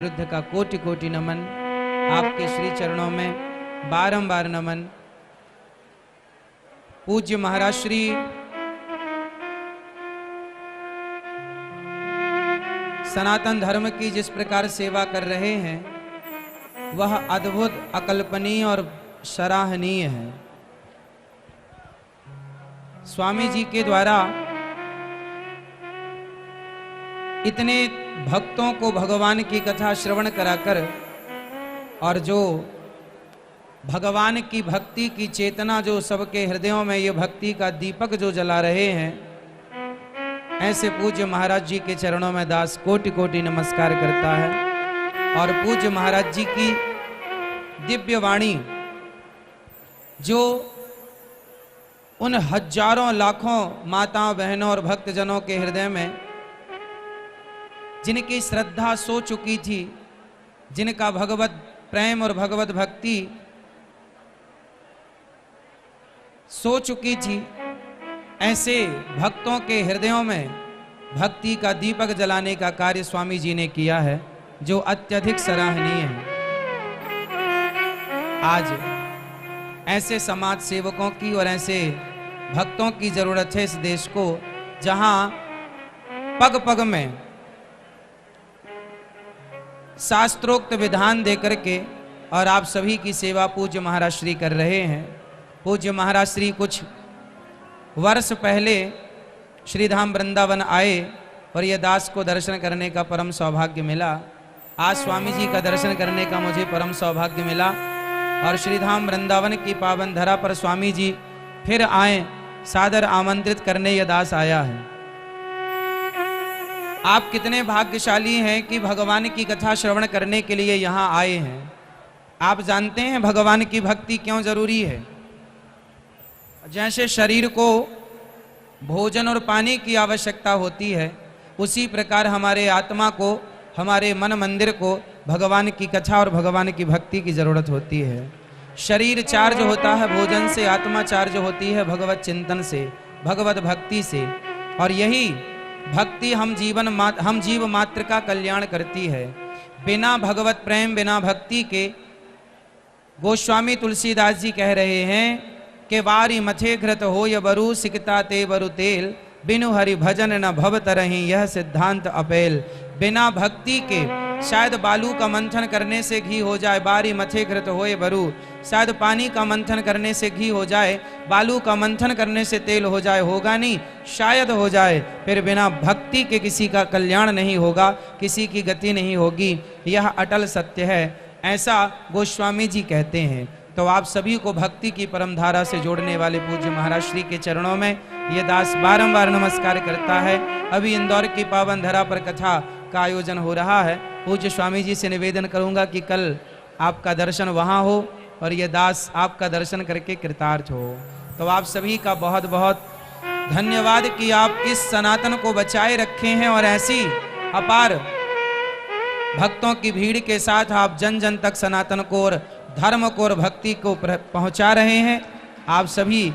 रुद्ध का कोटि कोटि नमन, आपके श्री चरणों में बारंबार नमन। पूज्य महाराज श्री सनातन धर्म की जिस प्रकार सेवा कर रहे हैं वह अद्भुत, अकल्पनीय और सराहनीय है। स्वामी जी के द्वारा इतने भक्तों को भगवान की कथा श्रवण कराकर और जो भगवान की भक्ति की चेतना जो सबके हृदयों में ये भक्ति का दीपक जो जला रहे हैं, ऐसे पूज्य महाराज जी के चरणों में दास कोटि कोटि नमस्कार करता है। और पूज्य महाराज जी की दिव्य वाणी जो उन हजारों लाखों माताओं बहनों और भक्तजनों के हृदय में जिनकी श्रद्धा सो चुकी थी, जिनका भगवत प्रेम और भगवत भक्ति सो चुकी थी, ऐसे भक्तों के हृदयों में भक्ति का दीपक जलाने का कार्य स्वामी जी ने किया है, जो अत्यधिक सराहनीय है। आज ऐसे समाज सेवकों की और ऐसे भक्तों की जरूरत है इस देश को, जहां पग पग में शास्त्रोक्त विधान देकर के और आप सभी की सेवा पूज्य महाराज श्री कर रहे हैं। पूज्य महाराज श्री कुछ वर्ष पहले श्रीधाम वृंदावन आए और ये दास को दर्शन करने का परम सौभाग्य मिला। आज स्वामी जी का दर्शन करने का मुझे परम सौभाग्य मिला और श्रीधाम वृंदावन की पावन धरा पर स्वामी जी फिर आए, सादर आमंत्रित करने यह दास आया है। आप कितने भाग्यशाली हैं कि भगवान की कथा श्रवण करने के लिए यहाँ आए हैं। आप जानते हैं भगवान की भक्ति क्यों जरूरी है। जैसे शरीर को भोजन और पानी की आवश्यकता होती है, उसी प्रकार हमारे आत्मा को, हमारे मन मंदिर को भगवान की कथा और भगवान की भक्ति की जरूरत होती है। शरीर चार्ज होता है भोजन से, आत्मा चार्ज होती है भगवत चिंतन से, भगवत भक्ति से। और यही भक्ति हम जीव मात्र का कल्याण करती है। बिना भगवत प्रेम, बिना भक्ति के गोस्वामी तुलसीदास जी कह रहे हैं कि वारी मथे घृत हो य बरु सिकता ते बरु तेल, बिनु हरि भजन न भव तरहि यह सिद्धांत अपेल। बिना भक्ति के शायद बालू का मंथन करने से घी हो जाए, बारी मथे घृत होए बरु, शायद पानी का मंथन करने से घी हो जाए, बालू का मंथन करने से तेल हो जाए, होगा नहीं, शायद हो जाए। फिर बिना भक्ति के किसी का कल्याण नहीं होगा, किसी की गति नहीं होगी, यह अटल सत्य है, ऐसा गोस्वामी जी कहते हैं। तो आप सभी को भक्ति की परम धारा से जोड़ने वाले पूज्य महाराज श्री के चरणों में ये दास बारंबार नमस्कार करता है। अभी इंदौर की पावन धरा पर कथा का आयोजन हो रहा है। पूज्य स्वामी जी से निवेदन करूंगा कि कल आपका दर्शन वहां हो और ये दास आपका दर्शन करके कृतार्थ हो। तो आप सभी का बहुत बहुत धन्यवाद कि आप इस सनातन को बचाए रखे हैं और ऐसी अपार भक्तों की भीड़ के साथ आप जन जन तक सनातन को और धर्म को और भक्ति को पहुंचा रहे हैं। आप सभी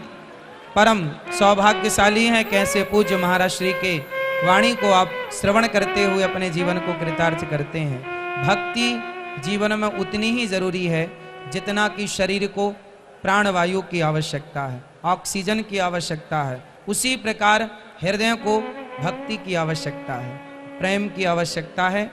परम सौभाग्यशाली हैं। कैसे पूज्य महाराज श्री के वाणी को आप श्रवण करते हुए अपने जीवन को कृतार्थ करते हैं। भक्ति जीवन में उतनी ही जरूरी है जितना कि शरीर को प्राणवायु की आवश्यकता है, ऑक्सीजन की आवश्यकता है, उसी प्रकार हृदय को भक्ति की आवश्यकता है, प्रेम की आवश्यकता है।